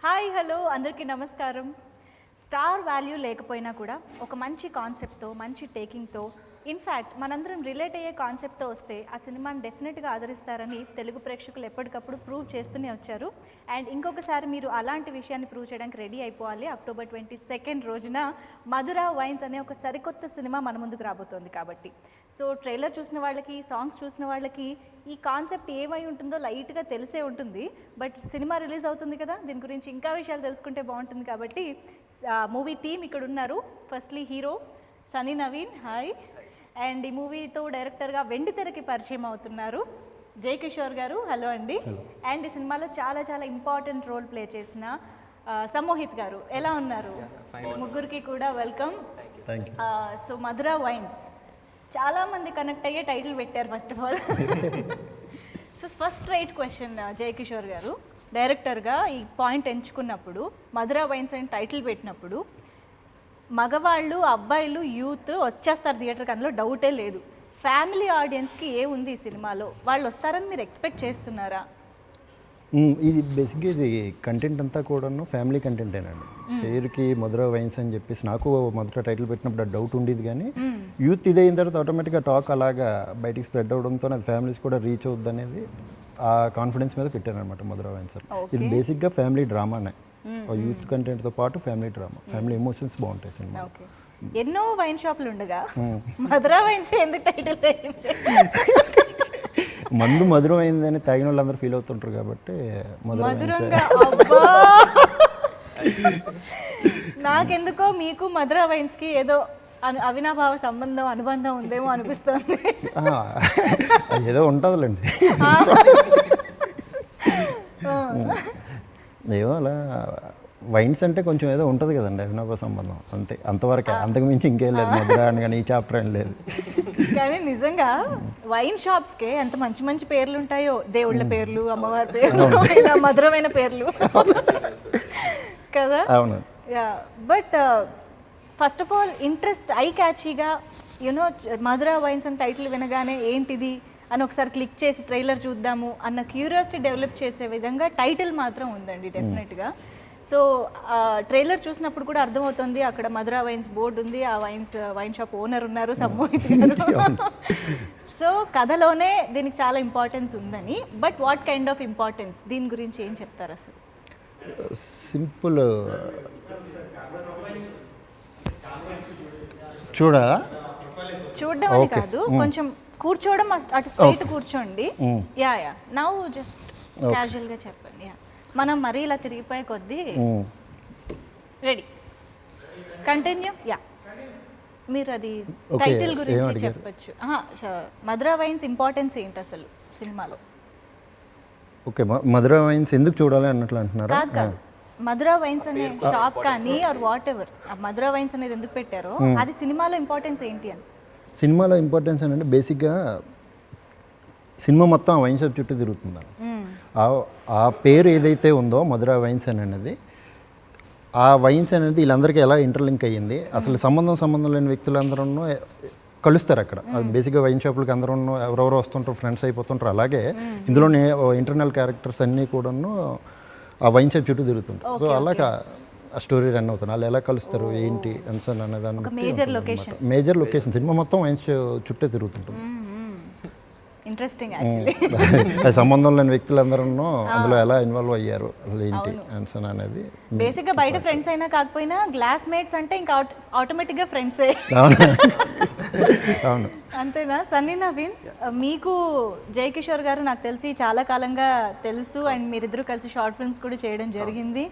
Hi hello అందరికీ నమస్కారం. Star value లేకపోయినా కూడా ఒక మంచి కాన్సెప్ట్తో మంచి టేకింగ్తో ఇన్ఫ్యాక్ట్ మనందరం రిలేట్ అయ్యే కాన్సెప్ట్తో వస్తే ఆ సినిమాని డెఫినెట్గా ఆదరిస్తారని తెలుగు ప్రేక్షకులు ఎప్పటికప్పుడు ప్రూవ్ చేస్తూనే వచ్చారు. అండ్ ఇంకొకసారి మీరు అలాంటి విషయాన్ని ప్రూవ్ చేయడానికి రెడీ అయిపోవాలి. October 22 రోజున మధుర వైన్స్ అనే ఒక సరికొత్త సినిమా మన ముందుకు రాబోతోంది కాబట్టి సో ట్రైలర్ చూసిన వాళ్ళకి సాంగ్స్ చూసిన వాళ్ళకి ఈ కాన్సెప్ట్ ఏమై ఉంటుందో లైట్గా తెలిసే ఉంటుంది. బట్ సినిమా రిలీజ్ అవుతుంది కదా, దీని గురించి ఇంకా విషయాలు తెలుసుకుంటే బాగుంటుంది. కాబట్టి మూవీ టీమ్ ఇక్కడ ఉన్నారు. Firstly hero Sunny Naveen, hi. And ఈ మూవీతో డైరెక్టర్గా వెండి తెరకి పరిచయం అవుతున్నారు జై కిషోర్ గారు, హలో అండి. అండ్ ఈ సినిమాలో చాలా చాలా ఇంపార్టెంట్ రోల్ ప్లే చేసిన సమ్మోహిత్ గారు, ఎలా ఉన్నారు? ముగ్గురికి కూడా వెల్కమ్. సో మధుర వైన్స్ చాలామంది కనెక్ట్ అయ్యే టైటిల్ పెట్టారు first of all. So first right question జై కిషోర్ గారు, డైరెక్టర్గా ఈ పాయింట్ ఎంచుకున్నప్పుడు మధుర వైన్స్ అని టైటిల్ పెట్టినప్పుడు మగవాళ్ళు అబ్బాయిలు యూత్ వచ్చేస్తారు థియేటర్కి, అందులో డౌటే లేదు. ఫ్యామిలీ ఆడియన్స్కి ఏ ఉంది ఈ సినిమాలో, వాళ్ళు వస్తారని మీరు ఎక్స్పెక్ట్ చేస్తున్నారా? ఇది బేసిక్గా ఇది కంటెంట్ అంతా కూడాను ఫ్యామిలీ కంటెంటేనండి. పేరుకి మధుర వైన్స్ అని చెప్పేసి నాకు మొదట టైటిల్ పెట్టినప్పుడు ఆ డౌట్ ఉండేది, కానీ యూత్ ఇదే అయిన తర్వాత ఆటోమేటిక్గా టాక్ అలాగా బయటికి స్ప్రెడ్ అవడంతో అది ఫ్యామిలీస్ కూడా రీచ్ అవుద్ది అనేది ఆ కాన్ఫిడెన్స్ మీద పెట్టారనమాట మధుర వైన్స్. ఇది బేసిక్గా ఫ్యామిలీ డ్రామానే, యూత్ కంటెంట్తో పాటు ఫ్యామిలీ డ్రామా, ఫ్యామిలీ ఎమోషన్స్ బాగుంటాయి సినిమా. ఎన్నో వైన్ షాపులు ఉండగా మధుర వైన్స్ ఎందుకు టైటిల్ అయింది? మందు మధురం అయిందని తాగిన వాళ్ళందరూ ఫీల్ అవుతుంటారు కాబట్టి మధురంగా. నాకెందుకో మీకు మధుర వైన్స్కి ఏదో అవినాభావ సంబంధం అనుబంధం ఉందేమో అనిపిస్తుంది. ఏదో ఉంటుందిలేండి, ఏమో అలా వైన్స్ అంటే కొంచెం ఏదో ఉంటుంది కదండి అవినాభావ సంబంధం, అంతే, అంతవరకే, అంతకు మించి ఇంకేం లేదు. మధుర అని కానీ ఈ చాప్టర్ ఏం లేదు. కానీ నిజంగా వైన్ షాప్స్కే ఎంత మంచి మంచి పేర్లు ఉంటాయో, దేవుళ్ళ పేర్లు, అమ్మవారి పేర్లు, ఇలా మధురమైన పేర్లు కదా. అవును. Yeah, but first of all interest I క్యాచీగా యూనో మధుర వైన్స్ అని టైటిల్ వినగానే ఏంటిది అని ఒకసారి క్లిక్ చేసి ట్రైలర్ చూద్దాము అన్న క్యూరియాసిటీ డెవలప్ చేసే విధంగా టైటిల్ మాత్రం ఉందండి డెఫినెట్గా. సో ట్రైలర్ చూసినప్పుడు కూడా అర్థమవుతుంది, అక్కడ మధుర వైన్స్ బోర్డు ఉంది, ఆ వైన్ షాప్ ఓనర్ ఉన్నారు సమ్మోహిత్ గారు. సో కథలోనే దీనికి చాలా ఇంపార్టెన్స్ ఉందని. But what kind of importance, దీని గురించి ఏం చెప్తారు అసలు? సింపుల్, చూడడం అని కాదు, కొంచెం కూర్చోవడం, అటు స్ట్రైట్ కూర్చోండి. యా యా నౌ జస్ట్ క్యాజువల్గా చెప్పండి. యా, మనం మరీ ఇలా తిరిగిపోయే కొద్దీ రెడీ కంటిన్యూ. యా, మీరు అది టైటిల్ గురించి చెప్పచ్చు. మధుర వైన్స్ ఇంపార్టెన్స్ ఏంటి అసలు సినిమాలో? ఓకే, మధుర వైన్స్ ఎందుకు చూడాలి అన్నట్లు అంటున్నారా? కాదు కాదు, మధుర వైన్స్ అనే షాప్ కానీ or whatever, Madhura wines అనేది ఎందుకు పెట్టారో అది సినిమాలో ఇంపార్టెన్స్ ఏంటి అని. సినిమాలో ఇంపార్టెన్స్ అంటే బేసిక్గా సినిమా మొత్తం ఆ వైన్ షాప్ చుట్టూ తిరుగుతుంది. ఆ పేరు ఏదైతే ఉందో మధుర వైన్స్ అని అనేది, ఆ వైన్స్ అనేది వీళ్ళందరికీ ఎలా ఇంటర్లింక్ అయ్యింది, అసలు సంబంధం లేని వ్యక్తులందరూ కలుస్తారు అక్కడ. బేసిక్గా వైన్ షాపులకి అందరూ ఎవరెవరో వస్తుంటారు, ఫ్రెండ్స్ అయిపోతుంటారు. అలాగే ఇందులోనే ఇంటర్నల్ క్యారెక్టర్స్ అన్నీ కూడాను ఆ వైన్ షాప్ చుట్టూ తిరుగుతుంటారు. సో అలాగా ఆ స్టోరీ రన్ అవుతుంది. వాళ్ళు ఎలా కలుస్తారు ఏంటి అన్సన్ అనే దాని మేజర్ లొకేషన్ సినిమా మొత్తం వైన్ చుట్టే తిరుగుతుంటుంది. Interesting actually. సంబంధం లేని వ్యక్తులందరూ అందులో ఎలా ఇన్వాల్వ్ అయ్యారు ఏంటి ఆన్సర్ అనేది. బేసిక్గా బయట ఫ్రెండ్స్ అయినా కాకపోయినా గ్లాస్ మేట్స్ అంటే ఇంకా ఆటోమేటిక్గా ఫ్రెండ్సే. అవును, అంతేనా? సన్నీ నవీన్, మీకు జై కిషోర్ గారు నాకు తెలిసి చాలా కాలంగా తెలుసు, అండ్ మీరిద్దరూ కలిసి షార్ట్ ఫిల్మ్స్ కూడా చేయడం జరిగింది.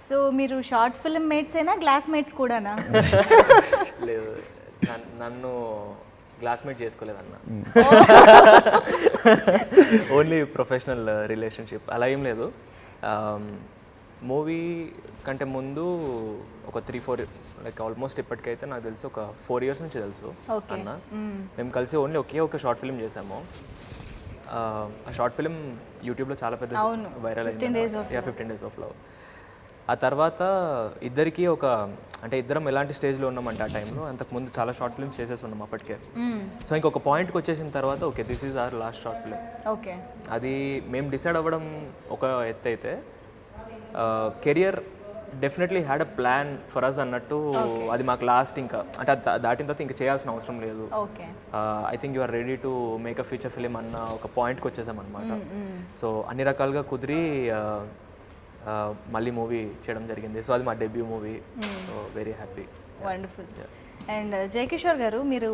సో మీరు షార్ట్ ఫిల్మ్ మేట్స్ అయినా గ్లాస్ మేట్స్ కూడానా? లేదు, నన్ను క్లాస్మేట్ చేసుకోలేదన్న, ఓన్లీ ప్రొఫెషనల్ రిలేషన్షిప్, అలా ఏం లేదు. మూవీ కంటే ముందు ఒక 3-4 లైక్ ఆల్మోస్ట్ ఇప్పటికైతే నాకు తెలిసి ఒక 4 years నుంచి తెలుసు అన్న. మేము కలిసి ఓన్లీ ఒక షార్ట్ ఫిల్మ్ చేసాము. ఆ షార్ట్ ఫిల్మ్ యూట్యూబ్లో చాలా పెద్ద వైరల్ అయింది, 15 Days of Love. ఆ తర్వాత ఇద్దరికి ఒక అంటే ఇద్దరం ఎలాంటి స్టేజ్లో ఉన్నామంటే ఆ టైంలో అంతకుముందు చాలా షార్ట్ ఫిల్మ్స్ చేసేసి ఉన్నాం అప్పటికే. సో ఇంకొక పాయింట్కి వచ్చేసిన తర్వాత okay this is our last short film. Okay, అది మేము డిసైడ్ అవ్వడం ఒక ఎత్తు అయితే career definitely had a plan for us అన్నట్టు అది మాకు లాస్ట్ ఇంకా అంటే దాటిన తర్వాత ఇంకా చేయాల్సిన అవసరం లేదు. Okay, I think you are ready to make a feature film అన్న ఒక పాయింట్కి వచ్చేసాం అనమాట. సో అన్ని రకాలుగా కుదిరి మళ్ళీ మూవీ చేయడం జరిగింది. సో అది మా debut movie. So very happy. Wonderful. And Jayakishore గారు, మీరు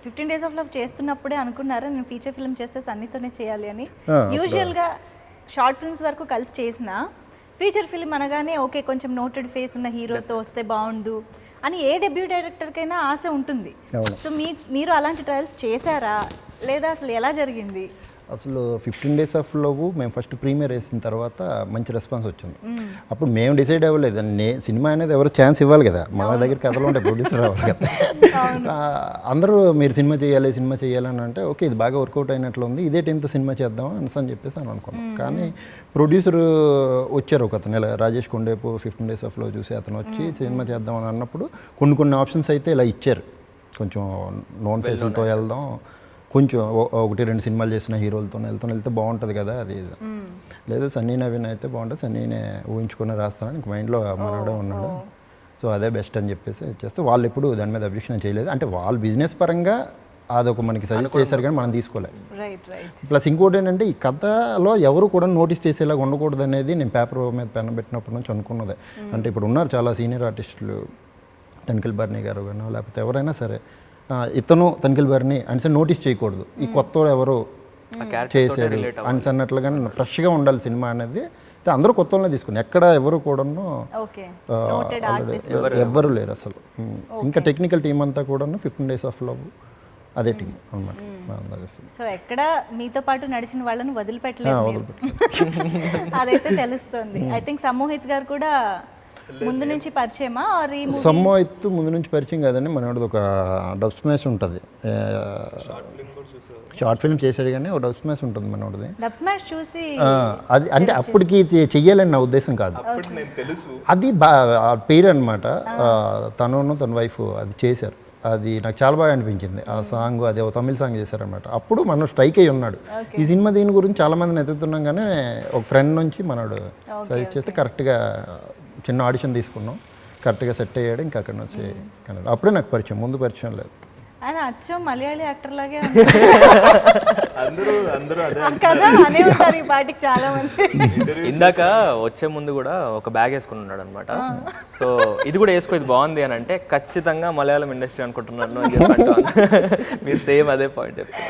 15 Days of Love చేస్తున్నప్పుడే అనుకున్నారా నేను ఫీచర్ ఫిల్మ్ చేస్తే సన్నీతోనే చేయాలి అని? యూజువల్గా షార్ట్ ఫిల్మ్స్ వరకు కలిసి చేసిన ఫీచర్ ఫిల్మ్ అనగానే ఓకే కొంచెం నోటెడ్ ఫేస్ ఉన్న హీరోతో వస్తే బాగుండు అని ఏ డెబ్యూ డైరెక్టర్కైనా ఆశ ఉంటుంది. సో మీరు అలాంటి ట్రయల్స్ చేశారా లేదా అసలు ఎలా జరిగింది? అసలు 15 Days of Love మేము ఫస్ట్ ప్రీమియర్ వేసిన తర్వాత మంచి రెస్పాన్స్ వచ్చింది. అప్పుడు మేము డిసైడ్ అవ్వలేదు, సినిమా అనేది ఎవరు ఛాన్స్ ఇవ్వాలి కదా, మన దగ్గర కథలు ఉంటాయి, ప్రొడ్యూసర్ అవ్వాలి కదా. అందరూ మీరు సినిమా చేయాలి అని అంటే ఓకే ఇది బాగా వర్కౌట్ అయినట్లు ఉంది, ఇదే టైంతో సినిమా చేద్దాం అని చెప్పేసి అనుకున్నాం. కానీ ప్రొడ్యూసర్ వచ్చారు ఒక అతను, రాజేష్ కొండేపు 15 Days of Love చూసి అతను వచ్చి సినిమా చేద్దాం అని అన్నప్పుడు కొన్ని ఆప్షన్స్ అయితే ఇలా ఇచ్చారు. కొంచెం నోన్ ఫేసులతో వెళ్దాం, కొంచెం 1-2 సినిమాలు చేసిన హీరోలతో వెళ్తే బాగుంటుంది కదా, అది లేదా సన్నీ నవీన్ అయితే బాగుంటుంది, సన్నీనే ఊహించుకుని రాస్తానని ఇంక మైండ్లో మనోడే ఉన్నాడు. సో అదే బెస్ట్ అని చెప్పేసి చేస్తే వాళ్ళు ఎప్పుడు దాని మీద అబ్జెక్షన్ చేయలేదు. అంటే వాళ్ళు బిజినెస్ పరంగా అదొక మనకి సజెస్ట్ చేశారు కానీ మనం తీసుకోలేదు. ప్లస్ ఇంకోటి ఏంటంటే ఈ కథలో ఎవరు కూడా నోటీస్ చేసేలాగా ఉండకూడదు అనేది నేను పేపర్ మీద పెన్ పెట్టినప్పటి నుంచి అనుకున్నదే. అంటే ఇప్పుడు ఉన్నారు చాలా సీనియర్ ఆర్టిస్టులు, తనిఖీల్ బర్నీ గారు కానీ లేకపోతే ఎవరైనా సరే ఇతను తనిఖీల్ బర్నీ అని నోటీస్ చేయకూడదు, ఈ కొత్తోడు ఎవరు చేసాడు అని అన్నట్లుగా ఫ్రెష్గా ఉండాలి సినిమా అనేది. అందరూ కొత్త వాళ్ళనే తీసుకుని ఎక్కడ ఎవరు కూడాను ఎవ్వరు లేరు అసలు. ఇంకా టెక్నికల్ టీం అంతా కూడాను 15 Days of Love అదే టీం అనమాట. సో ఎక్కడ మీతో పాటు నడిచిన వాళ్ళని వదిలిపెట్టలేదు, అదైతే తెలుస్తుంది. ఐ థింక్ సమ్మోహిత్ గారు కూడా ముందు నుంచి పరిచయమా? సమ్మోహిత్ ముందు నుంచి పరిచయం కాదండి, మనోడిది ఒక డబ్ స్మాష్ ఉంటుంది, షార్ట్ ఫిల్మ్ చేశాడు కానీ ఒక డబ్ స్మాష్ ఉంటుంది మనోడిది. డబ్ స్మాష్ చూసి అది అంటే అప్పటికి చెయ్యాలని నా ఉద్దేశం కాదు, అది పేరు అనమాట. తన వైఫ్ అది చేశారు, అది నాకు చాలా బాగా అనిపించింది ఆ సాంగ్. అదే ఒక తమిళ సాంగ్ చేశారనమాట. అప్పుడు మనం స్ట్రైక్ అయ్యి ఉన్నాడు ఈ సినిమా. దీని గురించి చాలా మందిని ఎత్తుతున్నాం కానీ ఒక ఫ్రెండ్ నుంచి మనోడు సజెస్ట్ చేస్తే కరెక్ట్గా చిన్న ఆడిషన్ తీసుకున్నాం, కరెక్ట్గా సెట్ అయ్యాడు. ఇంకా అక్కడ నుంచి అప్పుడే నాకు పరిచయం, ముందు పరిచయం లేదు. ఆయన అచ్చం మలయాళీ యాక్టర్ లాగే చాలా మంది. ఇందాక వచ్చే ముందు కూడా ఒక బ్యాగ్ వేసుకుని ఉన్నాడు అనమాట. సో ఇది కూడా వేసుకో, ఇది బాగుంది అని అంటే ఖచ్చితంగా మలయాళం ఇండస్ట్రీ అనుకుంటున్నాను అని చెప్పి మీరు సేమ్ అదే పాయింట్ చెప్పారు.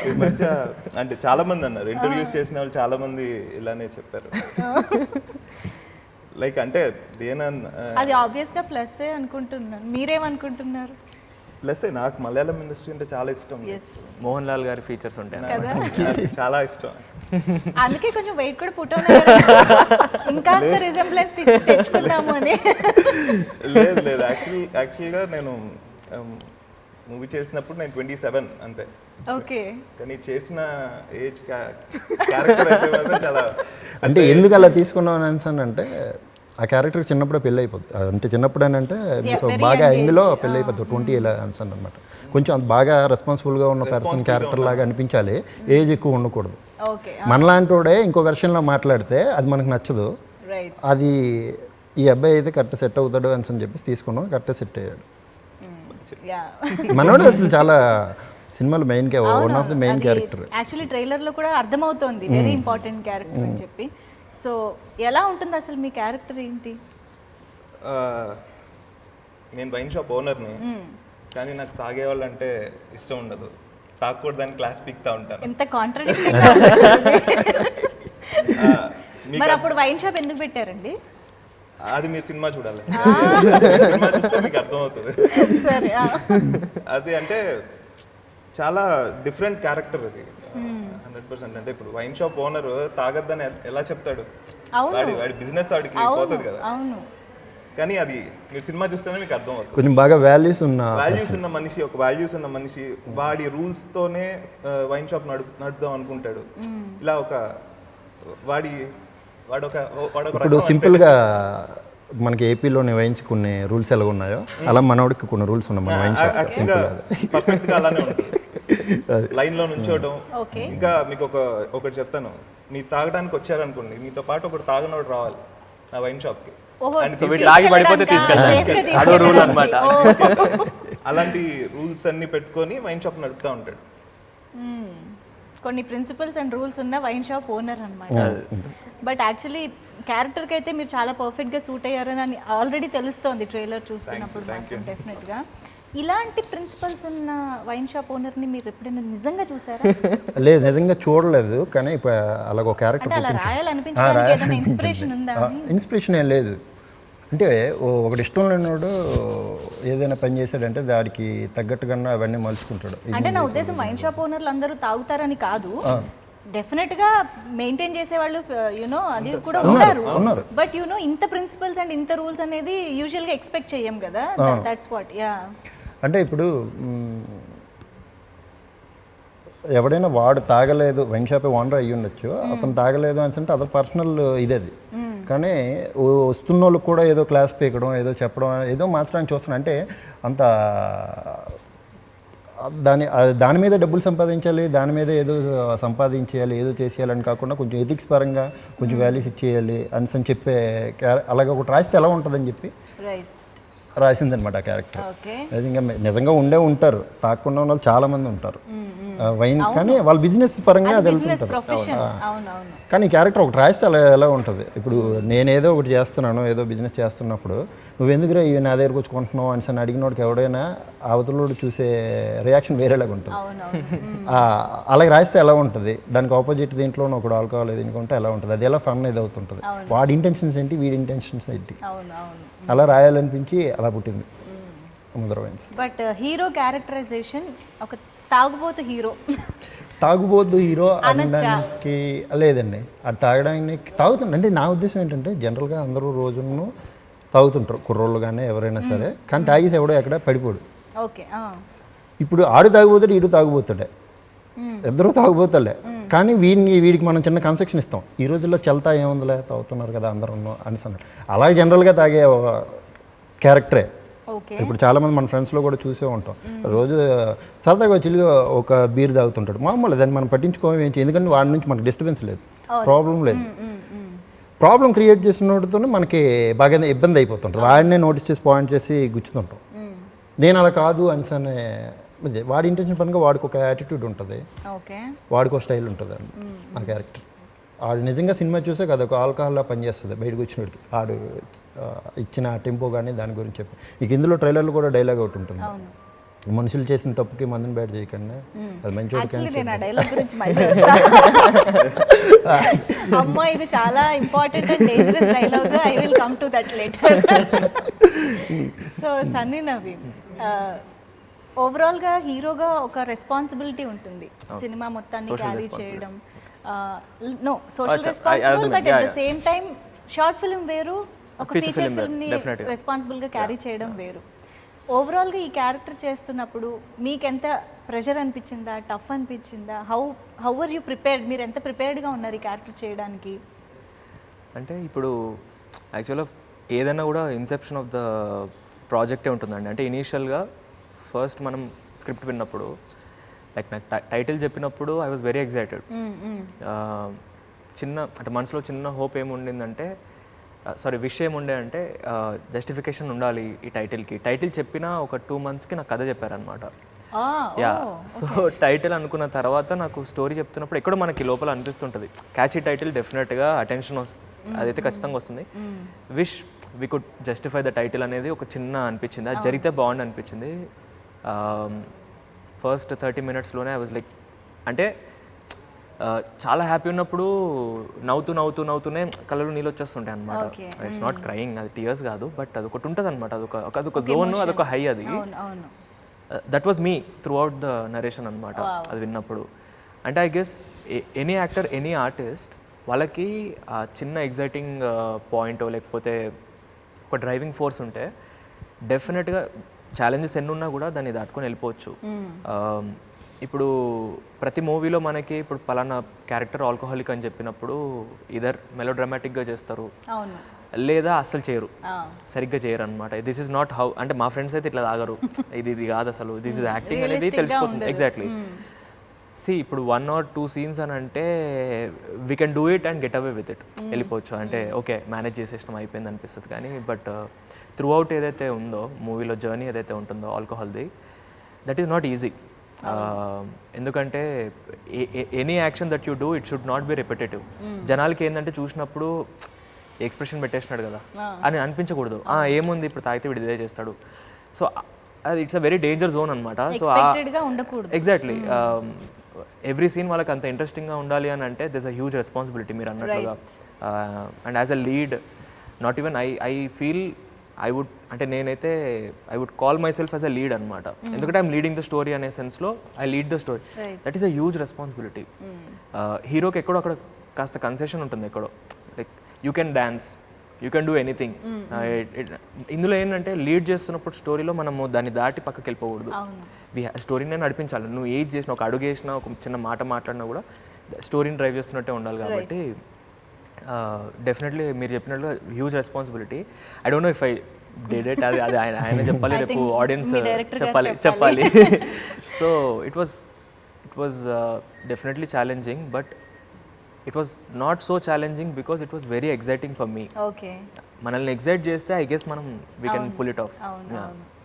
అంటే చాలా మంది అన్నారు, ఇంటర్వ్యూస్ చేసిన వాళ్ళు చాలా మంది ఇలానే చెప్పారు. లైక్ అంటే అది ఆబ్వియస్ గా ప్లస్ అనుకుంటున్నాను, మీరేమనుకుంటున్నారు? ప్లస్ నాకు మలయాళం ఇండస్ట్రీ అంటే చాలా ఇష్టం. మోహన్ లాల్ గారి ఫీచర్స్ ఉంటాయి, చాలా ఇష్టం. అందుకే కొంచెం వెయిట్ కూడా పుట్ ఇంకా రిజెంబ్లెన్స్ తెచ్చుకుందాము అని. లేదు యాక్చువల్గా నేను మూవీ చేసినప్పుడు నేను 27 అంతే. ఓకే, కానీ చేసిన ఏజ్ క్యారెక్టర్ అయితే చాలా. అంటే ఎందుకు అలా తీసుకున్నాను అని అంటే ఆ క్యారెక్టర్ చిన్నప్పుడే పెళ్ళి అయిపోద్ది. అంటే చిన్నప్పుడు అని అంటే బాగా ఇందులో పెళ్ళి అయిపోద్ది 20 ఇలా అనిసాను అనమాట. కొంచెం బాగా రెస్పాన్సిబుల్గా ఉన్న పర్సన్ క్యారెక్టర్ లాగా అనిపించాలి, ఏజ్ ఎక్కువ ఉండకూడదు. మనలాంటి వాడే ఇంకో వెర్షన్లో మాట్లాడితే అది మనకు నచ్చదు. అది ఈ అబ్బాయి అయితే కరెక్ట్ సెట్ అవుతాడు అని చెప్పేసి తీసుకున్నాం, కరెక్ట్ సెట్ అయ్యాడు. మనోడు అసలు చాలా సినిమాలో main one of the main character. Actually ట్రైలర్లో కూడా అర్థమవుతోంది వెరీ ఇంపార్టెంట్ క్యారెక్టర్ అని చెప్పి. సో ఎలా ఉంటుంది అసలు మీ క్యారెక్టర్ ఏంటి? నేను వైన్ షాప్ ఓనర్ని, కానీ నాకు తాగేవాళ్ళు అంటే ఇష్టం ఉండదు. తాగకూడదని క్లాస్ పీక్తా ఉంటాను. ఎంత కాంట్రాడిక్టరీ. మరి అప్పుడు వైన్ షాప్ ఎందుకు పెట్టారండి? అది మీరు సినిమా చూడాలి, సినిమా చూస్తే మీకు అర్థమవుతుంది. అది అంటే చాలా డిఫరెంట్ క్యారెక్టర్ అది 100%. అంటే ఇప్పుడు వైన్ షాప్ ఓనర్ తాగద్దని ఎలా చెప్తాడు? వాడి బిజినెస్ వాడికి పోతుంది కదా. కానీ అది మీరు సినిమా చూస్తేనే మీకు అర్థమవుతుంది. కొంచెం బాగా వాల్యూస్ ఉన్న మనిషి, ఒక వాల్యూస్ ఉన్న మనిషి వాడి రూల్స్ తోనే వైన్ షాప్ నడుపుదాం అనుకుంటాడు. ఇలా ఒక ఇప్పుడు సింపుల్గా మనకి ఏపీలోని వైన్స్ కొన్ని రూల్స్ ఎలా ఉన్నాయో అలా మనోడికి కొన్ని రూల్స్ ఉన్నాయి మన వైన్ షాప్. సింపుల్గా అలానే ఉంటుంది. లైన్లో నుంచోవడం. ఇంకా మీకు ఒకటి చెప్తాను, మీరు తాగడానికి వచ్చారనుకోండి, మీతో పాటు ఒకటి తాగనోడు రావాలి. ఆ వైన్ షాప్కి. ఓహో, సో వీళ్ళు ఆగి పడిపోతే తీసుకెళ్ళాలి, అదో రూల్ అనమాట. అలాంటి రూల్స్ అన్ని పెట్టుకొని వైన్ షాప్ నడుపుతూ ఉంటాడు. కొన్ని ప్రిన్సిపల్స్ అండ్ రూల్స్ ఉన్న వైన్ షాప్ ఓనర్ అనమాట. బట్ యాక్చువల్లీ క్యారెక్టర్కి అయితే మీరు చాలా పర్ఫెక్ట్గా సూట్ అయ్యారని ఆల్రెడీ తెలుస్తోంది ట్రైలర్ చూస్తున్నప్పుడు మాత్రం డెఫినెట్గా. ఇలాంటి ప్రిన్సిపల్స్ ఉన్న వైన్ షాప్ ఓనర్ని మీరు ఎప్పుడైనా నిజంగా చూసారా? లేదు, నిజంగా చూడలేదు. కానీ అలాగ ఒక క్యారెక్టర్ అంటే అలా రాయాలనిపించడానికి ఏదైనా ఇన్స్పిరేషన్ ఉందా? ఇన్స్పిరేషన్ ఏం లేదు. అంటే ఒకటి ఇష్టం లేనివాడు ఏదైనా పని చేశాడంటే దానికి తగ్గట్టుగా అవన్నీ మలుచుకుంటాడు. అంటే నా ఉద్దేశం వైన్ షాప్ ఓనర్లు అందరూ తాగుతారని కాదు, డెఫినెట్ గా మెయింటైన్ చేసేవాళ్ళు యునో అది కూడా ఉన్నారు. బట్ యునో ఇంత ప్రిన్సిపల్స్ అండ్ ఇంత రూల్స్ అనేది యూజువల్ గా ఎక్స్పెక్ట్ చేయం కదా. That's what. యా, అంటే ఇప్పుడు ఎవడైనా వాడు తాగలేదు, వైన్ షాప్ ఓనర్ అయ్యి ఉండొచ్చు, అతను తాగలేదు అని అంటే అతని పర్సనల్ ఇదేది. కానీ వస్తున్న వాళ్ళకి కూడా ఏదో క్లాస్ పీకడం, ఏదో చెప్పడం, ఏదో మార్చడానికి చూస్తున్నాను. అంటే అంత దాని మీద డబ్బులు సంపాదించాలి, దాని మీద ఏదో సంపాదించేయాలి, ఏదో చేసేయాలని కాకుండా కొంచెం ఎథిక్స్ పరంగా కొంచెం వాల్యూస్ ఇచ్చేయాలి అని చెప్పే అలాగ ఒకటి రాస్తే ఎలా ఉంటుందని చెప్పి రాసిందనమాట ఆ క్యారెక్టర్. నిజంగా ఉంటారు, తాకుండా ఉన్న వాళ్ళు చాలా మంది ఉంటారు వైన్, కానీ వాళ్ళ బిజినెస్ పరంగా అది వెళ్తుంటారు. కానీ ఈ క్యారెక్టర్ ఒకటి రాస్తే అలా ఎలా ఉంటుంది. ఇప్పుడు నేనేదో ఒకటి చేస్తున్నాను, ఏదో బిజినెస్ చేస్తున్నప్పుడు నువ్వెందుకురా ఇవి నా దగ్గరకు వచ్చుకుంటున్నావు అని అడిగినోడికి ఎవడైనా అవతలోడు చూసే రియాక్షన్ వేరేలాగా ఉంటుంది. అలాగే రాస్తే ఎలా ఉంటుంది, దానికి ఆపోజిట్ దీంట్లో ఒకడు ఆల్కహాల్ దీనికుంటే ఎలా ఉంటుంది, అది ఎలా ఫన్ ఇది అవుతుంటుంది. వాడి ఇంటెన్షన్స్ ఏంటి, వీడి ఇంటెన్షన్స్ ఏంటి, అలా రాయాలనిపించి అలా పుట్టింది మధుర వైన్స్. బట్ హీరో క్యారెక్టరైజేషన్ ఒక తాగుబోతు హీరో అనడానికి లేదండి. అది తాగడానికి తాగుతుండే. అంటే నా ఉద్దేశం ఏంటంటే జనరల్గా అందరూ రోజును తాగుతుంటారు, కుర్రోళ్ళు కానీ ఎవరైనా సరే. కానీ తాగేసి ఎవడో ఎక్కడ పడిపోడు. ఇప్పుడు ఆడు తాగుపోతాడు, ఈడు తాగుపోతాడే, ఇద్దరు తాగుపోతాడే. కానీ వీడికి మనం చిన్న కన్సెక్షన్ ఇస్తాం. ఈ రోజుల్లో చల్తా ఏముందిలే, తాగుతున్నారు కదా అందరూ అని అన్నాడు. అలాగే జనరల్గా తాగే క్యారెక్టరే. ఇప్పుడు చాలామంది మన ఫ్రెండ్స్లో కూడా చూసే ఉంటాం, రోజు సరదాగా చిల్లిగా ఒక బీర్ తాగుతుంటాడు, మామూలు. దాన్ని మనం పట్టించుకోవడం ఏంటి, ఎందుకంటే వాడి నుంచి మనకు డిస్టర్బెన్స్ లేదు, ప్రాబ్లం లేదు. ప్రాబ్లం క్రియేట్ చేసినోడితో మనకి బాగా ఇబ్బంది అయిపోతుంటుంది. వాడినే నోటీస్ చేసి పాయింట్ చేసి గుచ్చుతుంటాం. నేను అలా కాదు అనిసనే వాడి ఇంటెన్షన్ పరంగా వాడికి ఒక యాటిట్యూడ్ ఉంటుంది, వాడికి ఒక స్టైల్ ఉంటుంది అండి ఆ క్యారెక్టర్. ఆడు నిజంగా సినిమా చూసే కదా ఒక ఆల్కహాల్లా పనిచేస్తుంది బయటకు వచ్చినోడికి. ఆడు ఇచ్చిన టెంపో కానీ దాని గురించి చెప్పి ఇక ఇందులో ట్రైలర్లో కూడా డైలాగ్ ఒకటి ఉంటుంది, మనుషులు చేసిన తప్పుకి మందుని బయట చేయకండి, అది మంచి అమ్మా. ఇది చాలా important and dangerous dialogue. I will come to that later. So Sunny Naveen, ఓవరాల్గా హీరోగా ఒక రెస్పాన్సిబిలిటీ ఉంటుంది, సినిమా మొత్తాన్ని క్యారీ చేయడం. No social responsible, but at the same time short film వేరు, ఒక ఫీచర్ ఫిల్మ్ని రెస్పాన్సిబుల్గా క్యారీ చేయడం వేరు. ఓవరాల్గా ఈ క్యారెక్టర్ చేస్తున్నప్పుడు మీకు ఎంత ప్రెషర్ అనిపించిందా, టఫ్ అనిపించిందా? How are you prepared? మీరు ఎంత ప్రిపేర్డ్గా ఉన్నారు ఈ క్యారెక్టర్ చేయడానికి? అంటే ఇప్పుడు యాక్చువల్గా ఏదైనా కూడా ఇన్సెప్షన్ ఆఫ్ ద ప్రాజెక్టే ఉంటుందండి. అంటే ఇనీషియల్గా ఫస్ట్ మనం స్క్రిప్ట్ విన్నప్పుడు, లైక్ నాకు టైటిల్ చెప్పినప్పుడు ఐ వాజ్ వెరీ ఎక్సైటెడ్. అంటే మనసులో చిన్న హోప్ ఏముండిందంటే, విష్ ఏముండే అంటే జస్టిఫికేషన్ ఉండాలి ఈ టైటిల్కి. టైటిల్ చెప్పిన ఒక 2 monthsకి నాకు కథ చెప్పారనమాట. యా, సో టైటిల్ అనుకున్న తర్వాత నాకు స్టోరీ చెప్తున్నప్పుడు ఎక్కడో మనకి లోపల అనిపిస్తుంటుంది, క్యాచీ టైటిల్ డెఫినెట్గా అటెన్షన్ అదైతే ఖచ్చితంగా వస్తుంది. Wish we could justify the title అనేది ఒక చిన్న అనిపించింది, అది జరిగితే బాగుండి అనిపించింది. ఫస్ట్ 30 minutesలోనే ఐ వాజ్ లైక్, అంటే చాలా హ్యాపీ ఉన్నప్పుడు నవ్వుతూనే కళ్ళలో నీళ్ళు వచ్చేస్తుంటాయి అనమాట. ఇట్స్ నాట్ క్రయింగ్, అది టీయర్స్ కాదు, బట్ అదొకటి ఉంటుంది అనమాట, అదొక జోన్, అదొక హై. అది that was me throughout the narration అనమాట అది విన్నప్పుడు. అంటే I guess any actor, any artist, వాళ్ళకి ఆ చిన్న ఎగ్జైటింగ్ పాయింట్ లేకపోతే ఒక డ్రైవింగ్ ఫోర్స్ ఉంటే డెఫినెట్గా ఛాలెంజెస్ ఎన్ని ఉన్నా కూడా దాన్ని దాటుకొని వెళ్ళిపోవచ్చు. ఇప్పుడు ప్రతి మూవీలో మనకి ఇప్పుడు పలానా క్యారెక్టర్ ఆల్కహాలిక్ అని చెప్పినప్పుడు ఇదర్ మెలో డ్రామాటిక్గా చేస్తారు, లేదా అస్సలు చేయరు, సరిగ్గా చేయరు అనమాట. దిస్ ఇస్ నాట్ హౌ, అంటే మా ఫ్రెండ్స్ అయితే ఇట్లా తాగరు, ఇది కాదు అసలు, దిస్ ఇస్ యాక్టింగ్ అనేది తెలిసిపోతుంది. ఎగ్జాక్ట్లీ. ఇప్పుడు 1 or 2 సీన్స్ అని అంటే we can do it and get away with it, వెళ్ళిపోవచ్చు అంటే ఓకే మేనేజ్ చేసేయడం అయిపోయింది అనిపిస్తుంది. కానీ బట్ త్రూ అవుట్ ఏదైతే ఉందో మూవీలో జర్నీ ఏదైతే ఉంటుందో ఆల్కహాల్ది, దట్ ఈస్ నాట్ ఈజీ. ఎందుకంటే any action that you do it should not be repetitive. జనాలకి ఏంటంటే చూసినప్పుడు ఎక్స్ప్రెషన్ పెట్టేసినాడు కదా అని అనిపించకూడదు. ఏముంది ఇప్పుడు తాగితే వీడు ఇదే చేస్తాడు. సో అది it's a very danger zone అనమాట. సో ఎగ్జాక్ట్లీ ఎవ్రీ సీన్ వాళ్ళకి అంత ఇంట్రెస్టింగ్గా ఉండాలి అని అంటే దిస్ అ హ్యూజ్ రెస్పాన్సిబిలిటీ మీరు అన్నట్లుగా. And as a lead not even I feel I would అంటే నేనైతే I would call myself as a lead అనమాట. ఎందుకంటే ఐఎమ్ లీడింగ్ ద స్టోరీ అనే సెన్స్లో I lead the story. That is a huge responsibility. హీరోకి ఎక్కడో అక్కడ కాస్త కన్సెషన్ ఉంటుంది, ఎక్కడో like you can dance, you can do anything. ఇందులో ఏంటంటే లీడ్ చేస్తున్నప్పుడు స్టోరీలో మనము దాన్ని దాటి పక్కకి వెళ్ళిపోకూడదు. స్టోరీని నడిపించాలి. నువ్వు ఏది చేసినా, ఒక అడుగు వేసినా, ఒక చిన్న మాట మాట్లాడినా కూడా స్టోరీని డ్రైవ్ చేస్తున్నట్టే ఉండాలి. కాబట్టి డెఫినెట్లీ మీరు చెప్పినట్లుగా huge responsibility. I don't know if I did it, అది అది ఆయన చెప్పాలి, రేపు ఆడియన్స్ చెప్పాలి. So it was definitely challenging, but it was not so challenging because it was very exciting for me. మనల్ని ఎగ్జైట్ చేస్తే ఐ గెస్ మనం we can pull it off.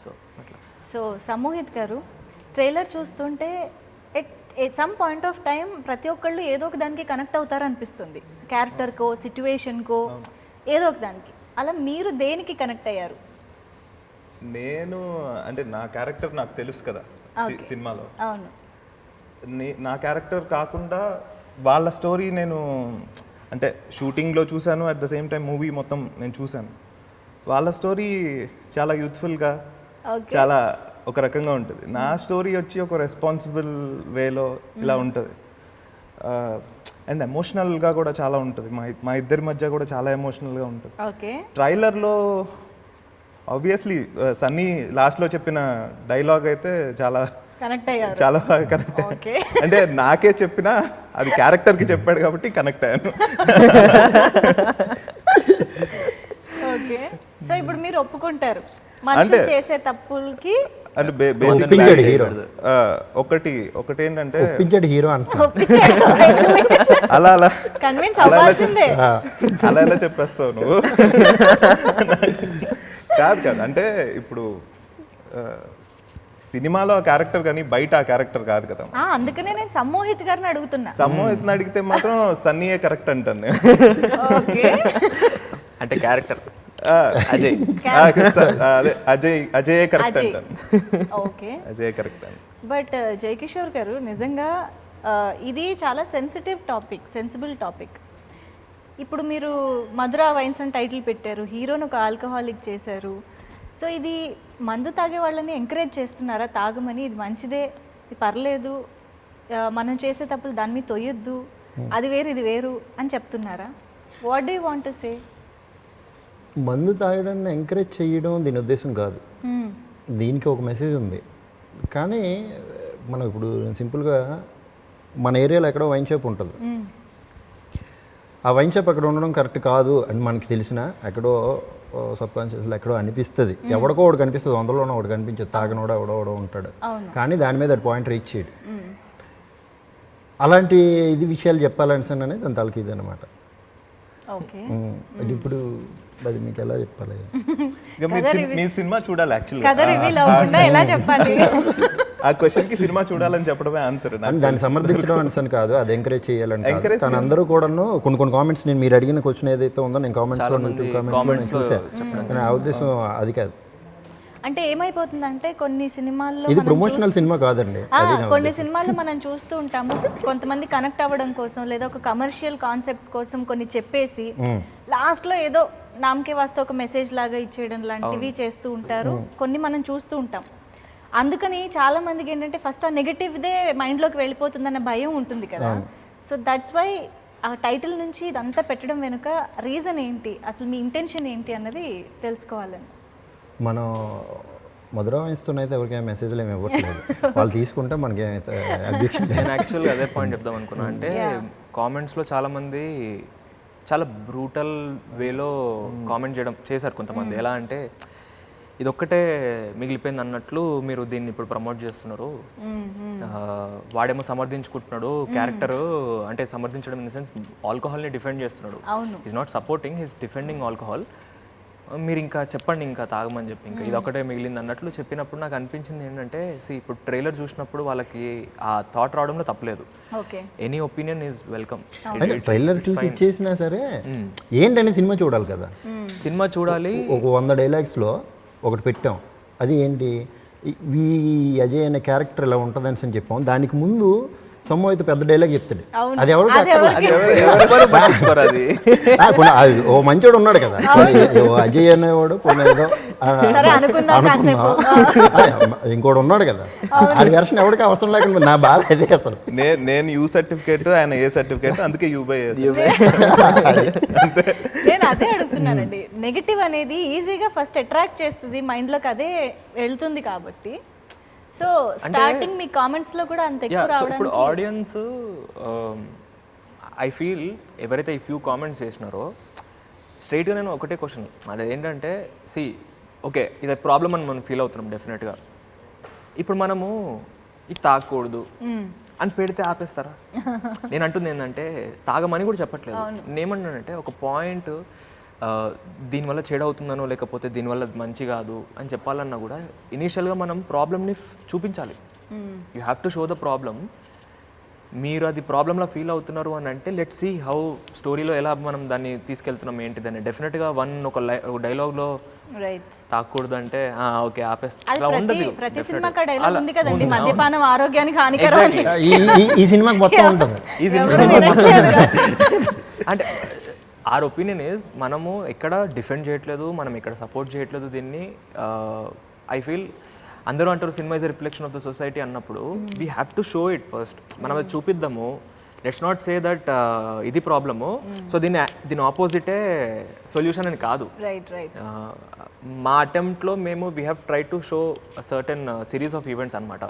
So అట్లా. సో సమోహిత్ గారు, ట్రైలర్ చూస్తుంటే at some point of time ప్రతి ఒక్కళ్ళు ఏదో ఒక దానికి కనెక్ట్ అవుతారు అనిపిస్తుంది, క్యారెక్టర్కో సిచ్యువేషన్కో ఏదో ఒక దానికి. అలా మీరు దేనికి కనెక్ట్ అయ్యారు? నేను అంటే నా క్యారెక్టర్ నాకు తెలుసు కదా సినిమాలో. అవును. నా క్యారెక్టర్ కాకుండా వాళ్ళ స్టోరీ నేను అంటే షూటింగ్లో చూశాను, at the same time movie మొత్తం నేను చూశాను. వాళ్ళ స్టోరీ చాలా యూత్ఫుల్గా, చాలా ఒక రకంగా ఉంటుంది. నా స్టోరీ వచ్చి ఒక రెస్పాన్సిబుల్ వేలో ఇలా ఉంటుంది. అండ్ ఎమోషనల్గా కూడా చాలా ఉంటుంది. మా ఇద్దరి మధ్య కూడా చాలా ఎమోషనల్గా ఉంటుంది. ట్రైలర్లో ఆబ్వియస్లీ సన్నీ లాస్ట్లో చెప్పిన డైలాగ్ అయితే చాలా బాగా కనెక్ట్ అయ్యాను. అంటే నాకే చెప్పినా అది క్యారెక్టర్కి చెప్పాడు కాబట్టి కనెక్ట్ అయ్యాను. ఓకే. సో ఇప్పుడు మీరు ఒప్పుకుంటారు మనుషులు చేసే తప్పులకి అంటే ఒకటి ఏంటంటే హీరో అలా అలా కన్విన్స్ అవ్వాల్సిందే. అలా ఎలా చెప్పేస్తావు నువ్వు? కాదు అంటే ఇప్పుడు సినిమాలో ఆ క్యారెక్టర్ కానీ బయట ఆ క్యారెక్టర్ కాదు కదా. అందుకనే నేను సమోహిత్ గారిని అడుగుతున్నా. సమోహిత్ని అడిగితే మాత్రం సన్నీయే కరెక్ట్ అంటాను నేను. అంటే క్యారెక్టర్ అజయ్ కరెక్ట్ అంటాను. Okay, Ajay correct. But Jayakishore గారు, నిజంగా ఇది చాలా సెన్సిబుల్ టాపిక్. ఇప్పుడు మీరు మధురా వైన్స్ అని టైటిల్ పెట్టారు, హీరోను ఒక ఆల్కహాలిక్ చేశారు. సో ఇది మందు తాగే వాళ్ళని ఎంకరేజ్ చేస్తున్నారా? తాగమని, ఇది మంచిదే, ఇది పర్లేదు, మనం చేసే తప్పులు దాని మీద తొయ్యొద్దు, అది వేరు ఇది వేరు అని చెప్తున్నారా? What do you want to say? మందు తాగడాన్ని ఎంకరేజ్ చేయడం దీని ఉద్దేశం కాదు. దీనికి ఒక మెసేజ్ ఉంది. కానీ మనం ఇప్పుడు సింపుల్గా మన ఏరియాలో ఎక్కడో వైన్ షాప్ ఉంటుంది. ఆ వైన్ షాప్ అక్కడ ఉండడం కరెక్ట్ కాదు అని మనకి తెలిసినా ఎక్కడో సబ్కాన్షియస్లో ఎక్కడో అనిపిస్తుంది. ఎవడికో ఒకటి కనిపిస్తుంది, వందలోనో ఒకటి కనిపించదు, తాగనోడో ఎవడో ఉంటాడు. కానీ దాని మీద అది పాయింట్ రీచ్ చేయడు. అలాంటి విషయాలు చెప్పాలని అనేది దాని తలకి ఇది అనమాట. అది ఇప్పుడు అది మీకు ఎలా చెప్పాలి? మీ సినిమా చూడాలి యాక్చువల్గా. ఆ క్వశ్చన్కి సినిమా చూడాలని చెప్పడమే ఆన్సర్. దాన్ని సమర్థించడం అని కాదు, అది ఎంకరేజ్ చేయాలని కాదు. కానీ అందరూ కూడాను కొన్ని కామెంట్స్, నేను మీరు అడిగిన క్వశ్చన్ ఏదైతే ఉందో నేను కామెంట్స్లో చూసాను. ఆ ఉద్దేశం అది కాదు. అంటే ఏమైపోతుందంటే కొన్ని సినిమాల్లో, ఇది ప్రమోషనల్ సినిమా కాదండి, కొన్ని సినిమాల్లో మనం చూస్తూ ఉంటాము, కొంతమంది కనెక్ట్ అవ్వడం కోసం లేదా ఒక కమర్షియల్ కాన్సెప్ట్స్ కోసం కొన్ని చెప్పేసి లాస్ట్లో ఏదో నామకే వాస్తే ఒక మెసేజ్ లాగా ఇచ్చేయడం లాంటివి చేస్తూ ఉంటారు. కొన్ని మనం చూస్తూ ఉంటాం. అందుకని చాలా మందికి ఏంటంటే ఫస్ట్ ఆ నెగటివ్దే మైండ్లోకి వెళ్ళిపోతుందన్న భయం ఉంటుంది కదా. సో దట్స్ వై ఆ టైటిల్ నుంచి ఇదంతా పెట్టడం వెనుక రీజన్ ఏంటి, అసలు మీ ఇంటెన్షన్ ఏంటి అన్నది తెలుసుకోవాలని. మనం మధురా వైన్స్తోనైతే ఎవరికైనా మెసేజ్లు ఏమి ఇవ్వట్లేదు. వాళ్ళు తీసుకుంటే మనకేమైతే అబ్జెక్షన్. నేను యాక్చువల్గా అదే పాయింట్ చెప్దాం అనుకున్నా. అంటే కామెంట్స్లో చాలామంది చాలా బ్రూటల్ వేలో కామెంట్ చేశారు కొంతమంది. ఎలా అంటే ఇదొక్కటే మిగిలిపోయింది అన్నట్లు మీరు దీన్ని ఇప్పుడు ప్రమోట్ చేస్తున్నారు. వాడేమో సమర్థించుకుంటున్నాడు క్యారెక్టర్, అంటే సమర్థించడం ఇన్ ద సెన్స్ ఆల్కహాల్ని డిఫెండ్ చేస్తున్నాడు. Is not supporting, is defending alcohol. మీరు ఇంకా చెప్పండి, ఇంకా తాగమని చెప్పి, ఇంకా ఇదొక్కటే మిగిలింది అన్నట్లు చెప్పినప్పుడు నాకు అనిపించింది ఏంటంటే, ఇప్పుడు ట్రైలర్ చూసినప్పుడు వాళ్ళకి ఆ థాట్ రావడంలో తప్పలేదు. Any opinion is welcome. Trailer చూసి ఇచ్చేసినా సరే ఏంటనే సినిమా చూడాలి కదా. సినిమా చూడాలి. ఒక 100 డైలాగ్స్లో ఒకటి పెట్టాం, అది ఏంటి, ఈ అజయ్ అనే క్యారెక్టర్ ఇలా ఉంటుందని అని చెప్పాం. దానికి ముందు సొమ్ము అయితే పెద్ద డైలాగ్ చెప్తాడు, అది ఎవరు పట్టించుకోరు. అది ఓ మంచోడు ఉన్నాడు కదా, అజయ్ అనేవాడు ఏదో ఇంకోటి ఉన్నాడు కదా, అది వెర్షన్ ఎవరికి అవసరం లేకుండా నా బాధ అదే. అసలు నేను యూ సర్టిఫికేట్, ఆయన ఏ సర్టిఫికేట్, అందుకే యూబై. నేను అదే అడుగుతున్నానండి, నెగిటివ్ అనేది ఈజీగా ఫస్ట్ అట్రాక్ట్ చేస్తుంది, మైండ్లోకి అదే వెళ్తుంది కాబట్టి. సో స్టార్టింగ్ మీ కామెంట్స్లో కూడా అంత ఎక్కువ రావడానికి ఇప్పుడు ఆడియన్స్ ఐ ఫీల్ ఎవరైతే ఈ ఫ్యూ కామెంట్స్ చేసినారో స్ట్రైట్గా నేను ఒకటే క్వశ్చన్, అది ఏంటంటే ఓకే ఇది ప్రాబ్లం అని మనం ఫీల్ అవుతున్నాం డెఫినెట్గా. ఇప్పుడు మనము ఇది తాగకూడదు అని పెడితే ఆపేస్తారా? నేను అంటుంది ఏంటంటే తాగమని కూడా చెప్పట్లేదు. నేను ఏమంటున్నానంటే ఒక పాయింట్ దీనివల్ల చెడు అవుతుందనో లేకపోతే దీనివల్ల మంచి కాదు అని చెప్పాలన్నా కూడా ఇనీషియల్గా మనం ప్రాబ్లమ్ని చూపించాలి. You have to show the problem. మీరు అది ప్రాబ్లంలో ఫీల్ అవుతున్నారు అని అంటే లెట్స్ సీ హౌ స్టోరీలో ఎలా మనం దాన్ని తీసుకెళ్తున్నాం ఏంటిదని. డెఫినెట్గా ఒక డైలాగ్లో తాకూడదు అంటే ఓకే ఆపేస్తా ఉండదు. ప్రతి సినిమాకి డైలాగ్ ఉంది కదండి, మద్యపానం ఆరోగ్యానికి హానికరం. ఈ సినిమాకి మొత్తం ఉంటుంది. అంటే ఆర్ ఒపీనియన్ ఈజ్ మనము ఎక్కడ డిఫెండ్ చేయట్లేదు, మనం ఎక్కడ సపోర్ట్ చేయట్లేదు దీన్ని. ఐ ఫీల్ అందరూ అంటారు cinema is a reflection of the society అన్నప్పుడు we have to show it first. మనం అది చూపిద్దాము. లెట్స్ నాట్ సే దట్ ఇది ప్రాబ్లము, సో దీని ఆపోజిటే సొల్యూషన్ అని కాదు. మా అటెంప్ట్లో మేము we have try to show certain series of events అనమాట.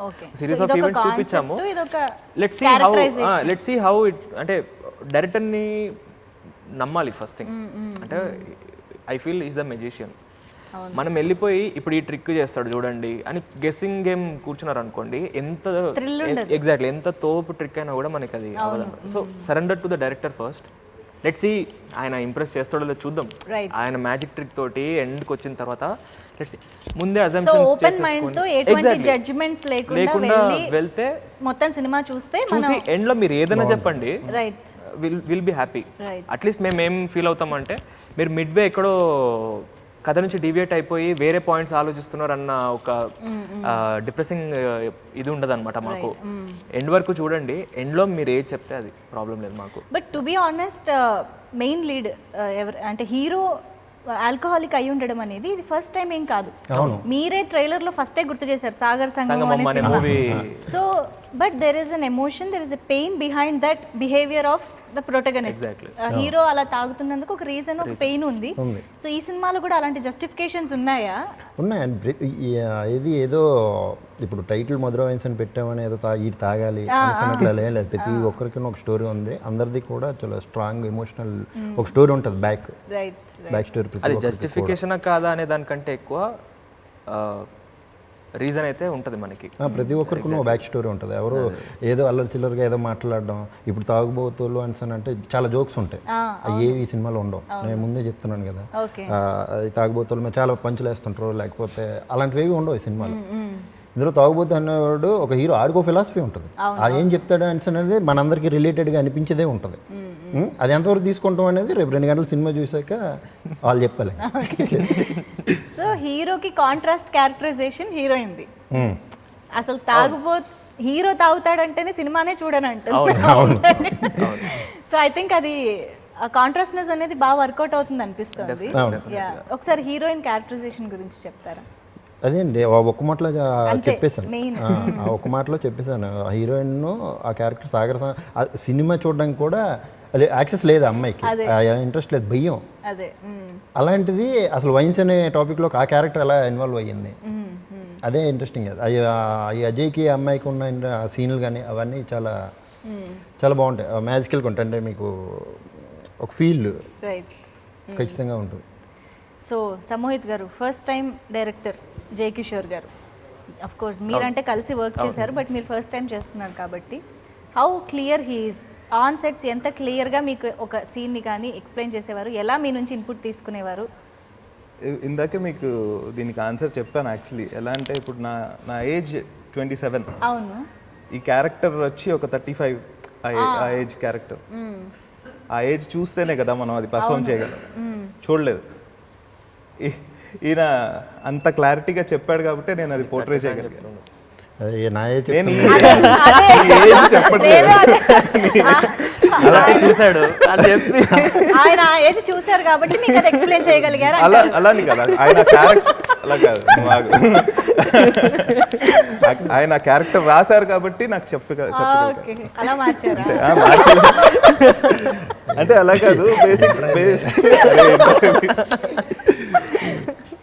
సిరీస్ ఆఫ్ ఈవెంట్స్ చూపించాము. లెట్స్ సీ హౌ ఇట్, అంటే డైరెక్టర్ని నమ్మాలి ఫస్ట్ థింగ్. అంటే I feel is a magician. మనం వెళ్ళిపోయి ఇప్పుడు ఈ ట్రిక్ చేస్తాడు చూడండి అని గెస్సింగ్ గేమ్ కూర్చున్నారు అనుకోండి, ఎగ్జాక్ట్లీ ఎంత తోపు ట్రిక్ అయినా కూడా మనకి అది అవ్వదు. So surrender to the director first. Let's see ఆయన ఇంప్రెస్ చేస్తాడో లేదో చూద్దాం. ఆయన మ్యాజిక్ ట్రిక్ తోటి ఎండ్కి వచ్చిన తర్వాత లెట్స్ సీ. ముందే జడ్జ్మెంట్స్ లేకుండా వెళ్తే మొత్తం సినిమా చూసి ఎండ్లో మీరు ఏదైనా చెప్పండి, విల్ బి హ్యాపీ. అట్లీస్ట్ మేము ఏం ఫీల్ అవుతామంటే మీరు మిడ్వే ఎక్కడో కథ నుంచి డివియేట్ అయిపోయి వేరే పాయింట్స్ ఆలోచిస్తున్నారు అన్న ఒక డిప్రెసింగ్ ఇది ఉండదు అనమాట మాకు. ఎండ్ వరకు చూడండి, ఎండ్లో మీరు ఏది చెప్తే అది ప్రాబ్లం లేదు మాకు. But to be honest main lead అంటే హీరో ఆల్కహాలిక్ అయి ఉండడం అనేది ఇది ఫస్ట్ టైం ఏం కాదు. మీరే ట్రైలర్ లో ఫస్టే గుర్తు చేశారు సాగర్ సంగమం అనే cinema. So but there is an emotion, there is a pain behind that behaviour of the protagonist. Hero అలా తాగుతున్నందుకు ఒక రీజన్, ఒక పెయిన్ ఉంది. సో ఈ సినిమాలో కూడా అలాంటి జస్టిఫికేషన్స్ ఉన్నాయా? ఇది ఏదో ఇప్పుడు టైటిల్ మధుర వైన్స్ అని పెట్టామని ఏదో ఇది తాగాలి లేదు. ప్రతి ఒక్కరికి ఒక స్టోరీ ఉంది. అందరిది కూడా చాలా స్ట్రాంగ్ ఎమోషనల్ ఒక స్టోరీ ఉంటుంది, బ్యాక్ స్టోరీ. అది జస్టిఫికేషన్ కాదా అనే దానికంటే ఎక్కువ రీజన్ అయితే ఉంటుంది మనకి. ప్రతి ఒక్కరికి బ్యాక్ స్టోరీ ఉంటుంది. ఎవరు ఏదో అల్లరి చిల్లరగా ఏదో మాట్లాడడం, ఇప్పుడు తాగుబోతులు అని అంటే చాలా జోక్స్ ఉంటాయి, ఏవి ఈ సినిమాలో ఉండవు. నేను ముందే చెప్తున్నాను కదా, తాగుబోతుల మీద చాలా పంచులు వేస్తుంటారు, లేకపోతే అలాంటివి ఏవి ఉండవు ఈ సినిమాలో. ఇందులో తాగుబోతు అనేవాడు ఒక హీరో, ఆడికో ఫిలాసఫీ ఉంటుంది. అది ఏం చెప్తాడు అనేది మనందరికీ రిలేటెడ్గా అనిపించేదే ఉంటుంది. అది ఎంతవరకు తీసుకుంటాం అనేది రేపు 2 గంటల సినిమా చూసాక వాళ్ళు చెప్పాలి. సో హీరోకి కాంట్రాస్ట్ క్యారెక్టరైజేషన్ హీరోయిన్ది. అసలు హీరో తాగుతాడంటేనే సినిమానే చూడని అంటుంది. సో ఐ థింక్ అది కాంట్రాస్ట్నెస్ అనేది బాగా వర్కౌట్ అవుతుంది అనిపిస్తుంది. ఒకసారి హీరోయిన్ క్యారెక్టరైజేషన్ గురించి చెప్తారా? అదే అండి, ఒక్క మాటలో చెప్పేశాను. ఒక్క మాటలో చెప్పేశాను. హీరోయిన్ ఆ క్యారెక్టర్ సాగర్ సినిమా చూడడానికి కూడా యాక్సెస్ లేదు అమ్మాయికి, ఇంట్రెస్ట్ లేదు, భయం. అలాంటిది అసలు వైన్స్ అనే టాపిక్లో ఆ క్యారెక్టర్ ఎలా ఇన్వాల్వ్ అయ్యింది, అదే ఇంట్రెస్టింగ్. అది అజయ్కి అమ్మాయికి ఉన్న సీన్లు కానీ అవన్నీ చాలా చాలా బాగుంటాయి, మ్యాజికల్గా ఉంటాయి. అంటే మీకు ఒక ఫీల్ ఖచ్చితంగా ఉంటుంది. సో సమోహిత్ గారు ఫస్ట్ టైం డైరెక్టర్ జయకిషోర్ గారు, అఫ్ కోర్స్ మీరంటే కలిసి వర్క్ చేశారు, బట్ మీరు ఫస్ట్ టైం చేస్తున్నారు కాబట్టి how clear he's on sets, ఎంత క్లియర్గా మీకు ఒక సీన్ని కానీ ఎక్స్ప్లెయిన్ చేసేవారు, ఎలా మీ నుంచి ఇన్పుట్ తీసుకునేవారు? ఇందాకే మీకు దీనికి ఆన్సర్ చెప్పాను యాక్చువల్లీ. ఎలా అంటే ఇప్పుడు నా ఏజ్ 27. అవును. ఈ క్యారెక్టర్ వచ్చి ఒక 35 ఆ ఏజ్ క్యారెక్టర్. ఆ ఏజ్ చూస్తేనే కదా మనం అది పర్ఫామ్ చేయగలం. చూడలేదు. ఈయన అంత క్లారిటీగా చెప్పాడు కాబట్టి నేను అది పోర్ట్రే చేయగలిగాను. అదే నా ఏజ్ నేను ఈ అదే. ఏజ్ చెప్పట్లేదు. అలాగే చూశాడు అని చెప్పి ఆయన ఆ ఏజ్ చూశారు కాబట్టి మీకు అది ఎక్స్ప్లెయిన్ చేయగలిగారు. అలాని కదా ఆయన క్యారెక్టర్ అలా కాదు. ఆయన క్యారెక్టర్ రాశారు కాబట్టి నాకు ఓకే, అలా మార్చారా? అంటే అలా కాదు బేసిక్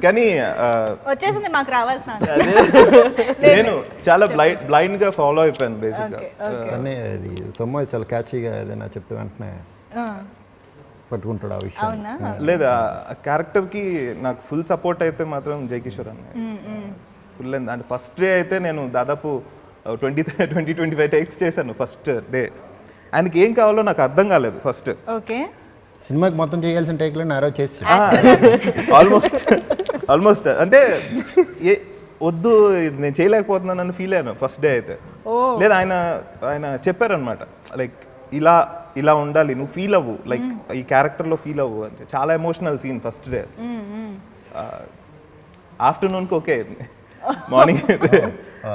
కానీ వచ్చేసింది మాకు రావాల్సిన నేను చాలా బ్లైండ్ గా ఫాలో అయిపోయాను బేసిక్ గా. కానీ అది సొమ్మ చాలా క్యాచీగా ఏదైనా చెప్తే వెంటనే పట్టుకుంటాడు ఆ విషయం. అవునా? లేదా క్యారెక్టర్ కి నాకు ఫుల్ సపోర్ట్ అయితే మాత్రం జయకిషోర్ అన్న ఫుల్. అంటే ఫస్ట్ డే అయితే నేను దాదాపు 20-25 టేక్స్ చేశాను ఫస్ట్ డే. ఆయనకి ఏం కావాలో నాకు అర్థం కాలేదు ఫస్ట్. ఓకే. సినిమాకి మొత్తం చేయాల్సిన టేక్లో నారో చేసి ఆల్మోస్ట్ అంటే వద్దు ఇది నేను చేయలేకపోతున్నానని ఫీల్ అయ్యాను ఫస్ట్ డే అయితే. లేదా ఆయన చెప్పారనమాట లైక్ ఇలా ఉండాలి, నువ్వు ఫీల్ అవ్వు, లైక్ ఈ క్యారెక్టర్లో ఫీల్ అవ్వు అంటే. చాలా ఎమోషనల్ సీన్ ఫస్ట్ డే. ఆఫ్టర్నూన్కి ఓకే, మార్నింగ్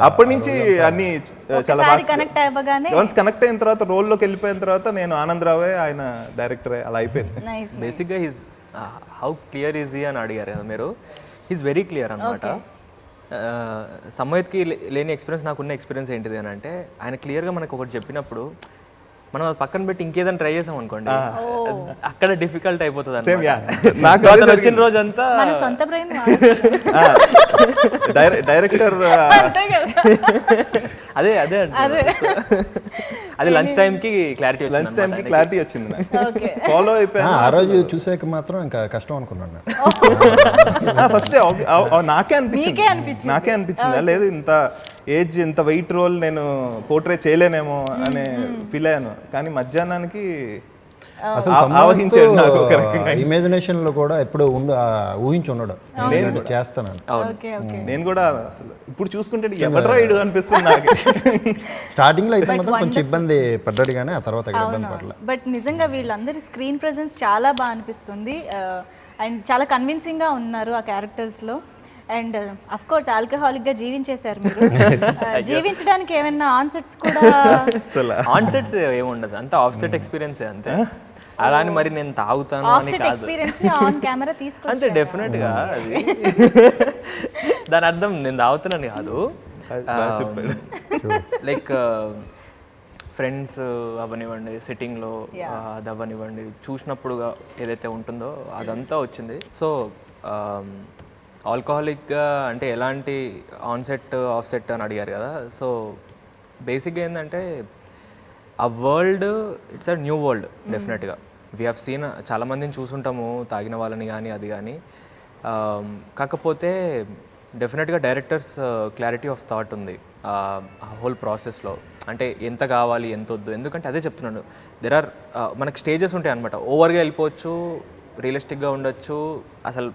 అప్పటి నుంచి అన్ని చాలా కనెక్ట్ అవ్వగానే వన్స్ కనెక్ట్ అయిన తర్వాత రోల్లోకి వెళ్ళిపోయిన తర్వాత నేను ఆనందరావే ఆయన డైరెక్టరే అలా అయిపోయింది. బేసిక్గా హీస్ హౌ క్లియర్ ఈజీ అని అడిగారు కదా మీరు. హీస్ వెరీ క్లియర్ అనమాట. సమయత్కి లేని ఎక్స్పీరియన్స్ నాకున్న ఎక్స్పీరియన్స్ ఏంటిది అని అంటే, ఆయన క్లియర్గా మనకు ఒకటి చెప్పినప్పుడు మనం అది పక్కన పెట్టి ఇంకేదైనా ట్రై చేసాం అనుకోండి, అక్కడ డిఫికల్ట్ అయిపోతుంది అన్నమాట. వచ్చిన రోజంతా మన సొంత బ్రెయిన్ డైరెక్టర్ అదే అది లంచ్ టైంకి క్లారిటీ వచ్చింది ఫాలో అయిపోయాను. ఆ రోజు చూసాక మాత్రం ఇంకా కష్టం అనుకున్నాను. ఫస్ట్ నాకే అనిపించింది లేదు ఇంత ఏజ్ ఇంత వెయిట్ రోల్ నేను పోర్ట్రే చేయలేనేమో అనే ఫీల్ అయ్యాను. కానీ మధ్యాహ్నానికి ఇమాజినేషన్ లో కూడా ఎప్పుడు ఊహించి ఉండడు చేస్తాను. నేను కూడా అసలు ఇప్పుడు చూసుకుంటే ఎవరు రైడ్ అనిపిస్తుంది నాకు. స్టార్టింగ్ లో అయితే మాత్రం కొంచెం ఇబ్బంది పడ్డాడు కానీ ఆ తర్వాత ఇబ్బంది పడలేదు. బట్ నిజంగా వీళ్ళందరి స్క్రీన్ ప్రెజెన్స్ చాలా బాగా అనిపిస్తుంది అండ్ చాలా కన్విన్సింగ్ గా ఉన్నారు ఆ క్యారెక్టర్స్ లో. అండ్ అఫ్ కోర్స్ ఆల్కహాలిక్ గా జీవించేశారు మీరు. జీవించడానికి ఏమైనా ఆన్సెట్స్ కూడా? ఆన్సెట్స్ ఏముండదు, అంతా ఆఫ్సెట్ ఎక్స్పీరియన్స్ అంతే. అలా అని మరి నేను తాగుతాను అని కాదు, ఎక్స్పీరియన్స్ ఆన్ కెమెరా తీసుకుంటే అంతే డెఫినెట్ గా. అది దాని అర్థం నేను తాగుతున్నాను కాదు, లైక్ ఫ్రెండ్స్ అవ్వనివ్వండి, సిట్టింగ్లో అది అవ్వనివ్వండి, చూసినప్పుడుగా ఏదైతే ఉంటుందో అదంతా వచ్చింది. సో ఆల్కహాలిక్గా అంటే ఎలాంటి ఆన్సెట్ ఆఫ్సెట్ అని అడిగారు కదా. సో బేసిక్గా ఏంటంటే ఆ world it's a new world డెఫినెట్గా. వీ హ్యావ్ సీన్ చాలామందిని చూసుంటాము తాగిన వాళ్ళని కానీ అది కానీ. కాకపోతే డెఫినెట్గా డైరెక్టర్స్ క్లారిటీ ఆఫ్ థాట్ ఉంది ఆ హోల్ ప్రాసెస్లో. అంటే ఎంత కావాలి ఎంత వద్దు, ఎందుకంటే అదే చెప్తున్నాను, దెర్ ఆర్ మనకి స్టేజెస్ ఉంటాయి అనమాట. ఓవర్గా వెళ్ళిపోవచ్చు, రియలిస్టిక్గా ఉండొచ్చు, అసలు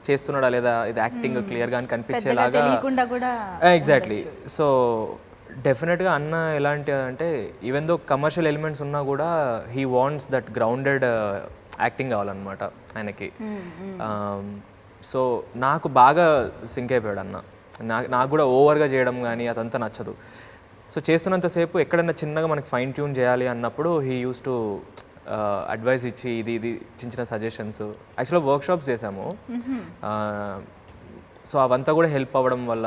చేస్తున్నాడా లేదా ఇది యాక్టింగ్ క్లియర్గా అని కనిపించేలాగా. ఎగ్జాక్ట్లీ. సో డెఫినెట్గా అన్న ఎలాంటి అంటే ఈవెన్ దో కమర్షియల్ ఎలిమెంట్స్ ఉన్నా కూడా he wants that grounded acting కావాలన్నమాట ఆయనకి. సో నాకు బాగా సింక్ అయిపోయాడు అన్న. నాకు కూడా ఓవర్గా చేయడం కానీ అదంతా నచ్చదు. సో చేస్తున్నంతసేపు ఎక్కడన్నా చిన్నగా మనకి ఫైన్ ట్యూన్ చేయాలి అన్నప్పుడు హీ యూస్ టు అడ్వైస్ ఇచ్చి ఇది చిన్న చిన్న సజెషన్స్. యాక్చువల్గా వర్క్షాప్స్ చేసాము, సో అవంతా కూడా హెల్ప్ అవ్వడం వల్ల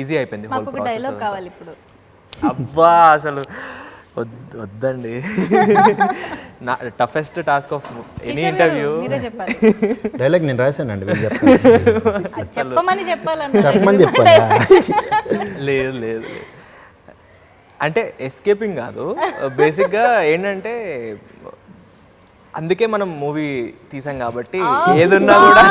ఈజీ అయిపోయింది హోల్ ప్రాసెస్. అబ్బా అసలు వద్దండి, నా toughest task of any interview dialogue నేను రాశానండి. చెప్పమని లేదు లేదు అంటే ఎస్కేపింగ్ కాదు. బేసిక్గా ఏంటంటే అందుకే మనం మూవీ తీసాం కాబట్టి ఏదున్నా కూడా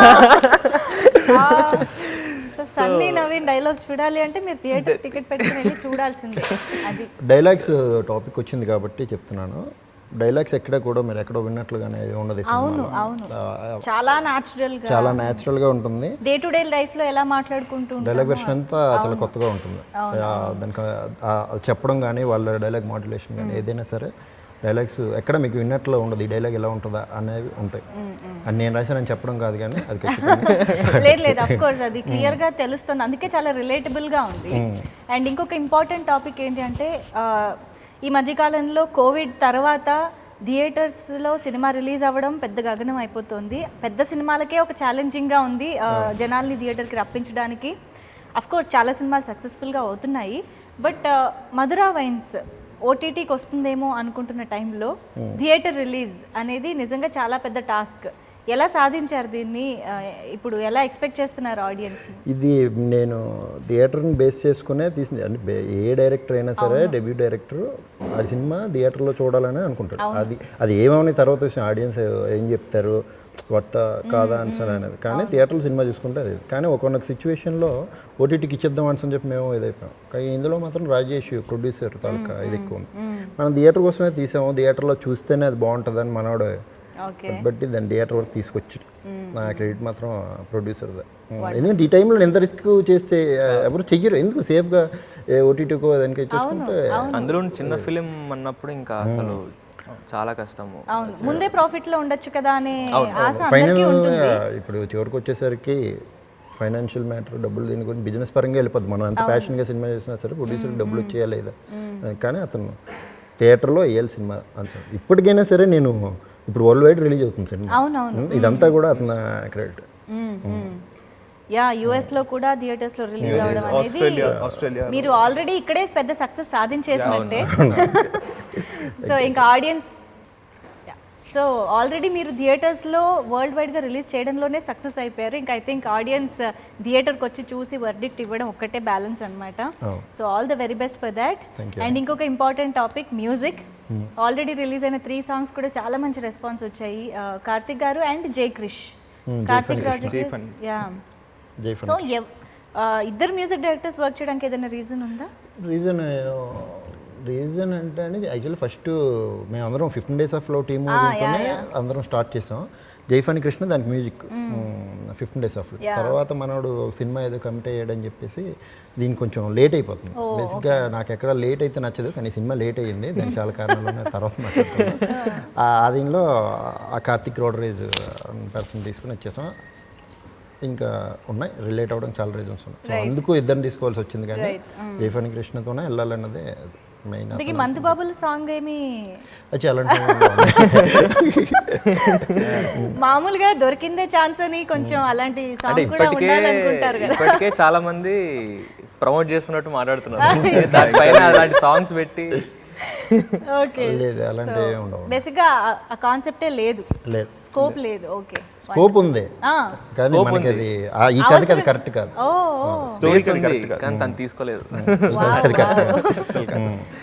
సో సన్నీ నవీన్ డైలాగ్ చూడాలి అంటే మీరు థియేటర్ టికెట్ పెట్టుకుని వెళ్ళి చూడాల్సిందే. అది డైలాగ్స్ టాపిక్ వచ్చింది కాబట్టి చెప్తున్నాను. డైలాగ్స్ ఎక్కడ కూడా మీరు ఎక్కడో విన్నట్లుగానే ఇది ఉండదు ఈ అవును సినిమాలో. అవును, చాలా న్యాచురల్ గా, చాలా న్యాచురల్గా ఉంటుంది. డే టు డే లైఫ్ లో ఎలా మాట్లాడుకుంటూ డైలాగ్ వెర్షన్ అంతా చాలా కొత్తగా ఉంటుంది. దానికి అది చెప్పడం కానీ వాళ్ళ డైలాగ్ మాడ్యులేషన్ కానీ ఏదైనా సరే డైలాగ్స్ ఎక్కడ మీకు విన్నట్లు ఉండదు. ఈ డైలాగ్ ఎలా ఉంటుందా అనేవి ఉంటాయి. అని నేను రాశానని చెప్పడం కాదు కానీ అది లేదు లేదు, అఫ్ కోర్స్ అది క్లియర్ గా తెలుస్తుంది. అందుకే చాలా రిలేటబుల్ గా ఉంది. అండ్ ఇంకొక ఇంపార్టెంట్ టాపిక్ ఏంటి అంటే ఈ మధ్యకాలంలో కోవిడ్ తర్వాత థియేటర్స్లో సినిమా రిలీజ్ అవ్వడం పెద్ద గగనం అయిపోతుంది. పెద్ద సినిమాలకే ఒక ఛాలెంజింగ్గా ఉంది జనాల్ని థియేటర్కి రప్పించడానికి. అఫ్ కోర్స్ చాలా సినిమాలు సక్సెస్ఫుల్గా అవుతున్నాయి. బట్ మధురా వైన్స్ ఓటీటీకి వస్తుందేమో అనుకుంటున్న టైంలో థియేటర్ రిలీజ్ అనేది నిజంగా చాలా పెద్ద టాస్క్. ఎలా సాధించారు దీన్ని? ఇప్పుడు ఎలా ఎక్స్పెక్ట్ చేస్తున్నారు ఆడియన్స్? ఇది నేను థియేటర్ని బేస్ చేసుకునే తీసింది. అంటే ఏ డైరెక్టర్ అయినా సరే డెబ్యూ డైరెక్టర్ ఆ సినిమా థియేటర్లో చూడాలని అనుకుంటాడు. అది ఏమని తర్వాత వచ్చిన ఆడియన్స్ ఏం చెప్తారు, వర్త కాదా ఆన్సర్ అనేది. కానీ థియేటర్లో సినిమా చూసుకుంటే అది. కానీ ఒకనొక సిచ్యువేషన్లో ఓటీటీకి ఇచ్చేద్దాం ఆన్సర్ అని చెప్పి మేము ఇదైపోయాం. కానీ ఇందులో మాత్రం రాజేష్ ప్రొడ్యూసర్ తాలూకా ఇది ఎక్కువ ఉంది. మనం థియేటర్ కోసమే తీసాము, థియేటర్లో చూస్తేనే అది బాగుంటుందని మనోడు బట్టి దాన్ని థియేటర్ వరకు తీసుకొచ్చి నా క్రెడిట్ మాత్రం ప్రొడ్యూసర్దే. ఎందుకంటే ఈ టైంలో ఎంత రిస్క్ చేస్తే ఎవరు చెయ్యరు. ఎందుకు సేఫ్గా ఓటీటీకో దానికి చూసుకుంటే, అందులో చిన్న ఫిలిం అన్నప్పుడు ఇంకా అసలు చాలా కష్టము. ముందే ప్రాఫిట్ లో ఉండొచ్చు కదా అనే ఆశ ఫైనల్ ఇప్పుడు చివరికి వచ్చేసరికి ఫైనాన్షియల్ మ్యాటర్, డబ్బులు దీని గురించి బిజినెస్ పరంగా వెళ్ళిపోద్ది. మనం ఎంత ప్యాషన్గా సినిమా చేసినా సరే ప్రొడ్యూసర్కి డబ్బులు వచ్చేయా లేదా. కానీ అతను థియేటర్లో వేయాలి సినిమా ఆన్సర్. ఇప్పటికైనా సరే నేను ఇప్పుడు వరల్డ్ వైడ్ రిలీజ్ అవుతుంది సినిమా. ఇదంతా కూడా అతను క్రెడిట్. యా, యుఎస్ లో కూడా థియేటర్స్ లో రిలీజ్ అవ్వడం అనేది మీరు ఆల్రెడీ ఇక్కడే పెద్ద సక్సెస్ సాధించేసినట్టే. సో ఇంకా ఆడియన్స్, సో ఆల్రెడీ మీరు థియేటర్స్లో వరల్డ్ వైడ్గా రిలీజ్ చేయడంలోనే సక్సెస్ అయిపోయారు. ఇంకా ఐ థింక్ ఆడియన్స్ థియేటర్కి వచ్చి చూసి వర్డిక్ట్ ఇవ్వడం ఒక్కటే బ్యాలెన్స్ అనమాట. So all the very best for that. And ఇంకొక important topic music. Already release అయిన 3 సాంగ్స్ కూడా చాలా మంచి రెస్పాన్స్ వచ్చాయి. కార్తిక్ గారు అండ్ జై క్రిష్, కార్తిక్ రాజేష్. యా, సో ఇద్దరు మ్యూజిక్ డైరెక్టర్స్ వర్క్ చేయడానికి ఏదైనా రీజన్ ఉందా? రీజన్ అంటే అండి యాక్చువల్లీ ఫస్ట్ మేము అందరం 15 Days of Love టీమ్ అందరం స్టార్ట్ చేసాం. జైఫాని కృష్ణ దానికి మ్యూజిక్ 15 Days of Love. తర్వాత మనోడు సినిమా ఏదో కమిట్ అయ్యాడని చెప్పేసి దీనికి కొంచెం లేట్ అయిపోతుంది. బేసిక్గా నాకు ఎక్కడ లేట్ అయితే నచ్చదు, కానీ సినిమా లేట్ అయ్యింది. దానికి చాలా కారణాలు ఉన్నాయి, తర్వాత మాట్లాడుతున్నాను. ఆ దీనిలో ఆ కార్తిక్ రోడరేజ్ పర్సన్ తీసుకుని వచ్చేసాం. ఇంకా ఉన్నాయి, రిలేట్ అవ్వడం చాలా రీజన్స్ ఉన్నాయి. సో అందుకు ఇద్దరిని తీసుకోవాల్సి వచ్చింది. కానీ జైఫాని కృష్ణతోనే వెళ్ళాలన్నదే మెయిన్. మంతు బాబుల సాంగ్ ఏమి అలాంటి మామూలుగా దొరికిందే ఛాన్స్ అని కొంచెం అలాంటి సాంగ్ కూడా ఉండాలనుకుంటారు కదా. ఇప్పటికే చాలా మంది ప్రమోట్ చేస్తున్నట్టు మాట్లాడుతున్నారు. దానిపైన అలాంటి సాంగ్స్ పెట్టి ఓకే, లేదు అలాంటివి ఉండవు. బేసిక్గా ఆ కాన్సెప్టే లేదు, స్కోప్ లేదు. ఓకే, స్కోప్ ఉంది కానీ మనకి అది ఈ కథకి అది కరెక్ట్ కాదు. స్టోరీస్ ఉంది కానీ తను తీసుకోలేదు.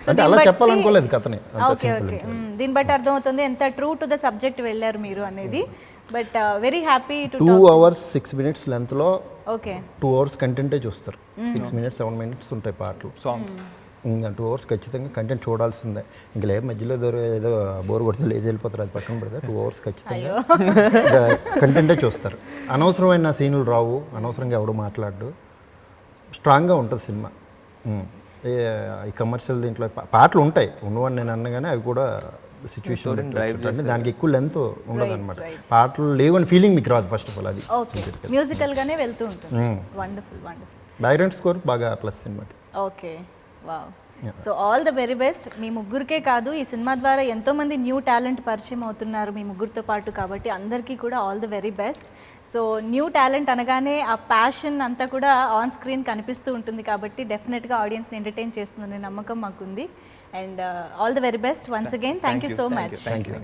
అంటే అలా చెప్పాలనుకోలేదు కథని. ఓకే ఓకే, దీన్ని బట్టి అర్థమవుతుంది ఎంత ట్రూ టు ద సబ్జెక్ట్ వెళ్ళారు మీరు అనేది. But very happy to 2 hours 6 minutes లెంత్లో ఓకే 2 hours కంటెంటే చూస్తారు. 6 minutes 7 minutes ఉంటాయి పాటలు, సాంగ్స్. 2 hours ఖచ్చితంగా కంటెంట్ చూడాల్సిందే. ఇంకా లేదు మధ్యలో ఏదో బోర్ కొడితే లేచి వెళ్ళిపోతారు, అది పక్కన పెడితే 2 hours ఖచ్చితంగా కంటెంటే చూస్తారు. అనవసరమైన సీన్లు రావు, అనవసరంగా ఎవడు మాట్లాడు, స్ట్రాంగ్గా ఉంటుంది సినిమా. ఈ కమర్షియల్ దీంట్లో పాటలు ఉంటాయి ఉన్నవని నేను అన్నగానే అవి కూడా సిచ్యువేషన్ దానికి ఎక్కువ లెంత్ ఉండదు అనమాట. పాటలు లేవని ఫీలింగ్ మీకు రాదు ఫస్ట్ ఆఫ్ ఆల్. అది మ్యూజికల్గానే వెళ్తూ ఉంటుంది. Wonderful wonderful. బ్యాక్గ్రౌండ్ స్కోర్ బాగా ప్లస్ సినిమాకి. Okay, wow. So all the very best. మీ ముగ్గురికే కాదు, ఈ సినిమా ద్వారా ఎంతోమంది న్యూ టాలెంట్ పరిచయం అవుతున్నారు మీ ముగ్గురితో పాటు, కాబట్టి అందరికీ కూడా all the very best. So new talent అనగానే ఆ ప్యాషన్ అంతా కూడా ఆన్ స్క్రీన్ కనిపిస్తూ ఉంటుంది, కాబట్టి డెఫినెట్గా ఆడియన్స్ని ఎంటర్టైన్ చేస్తుందనే నమ్మకం మాకుంది. And all the very best once again. Thank you so much. Thank you.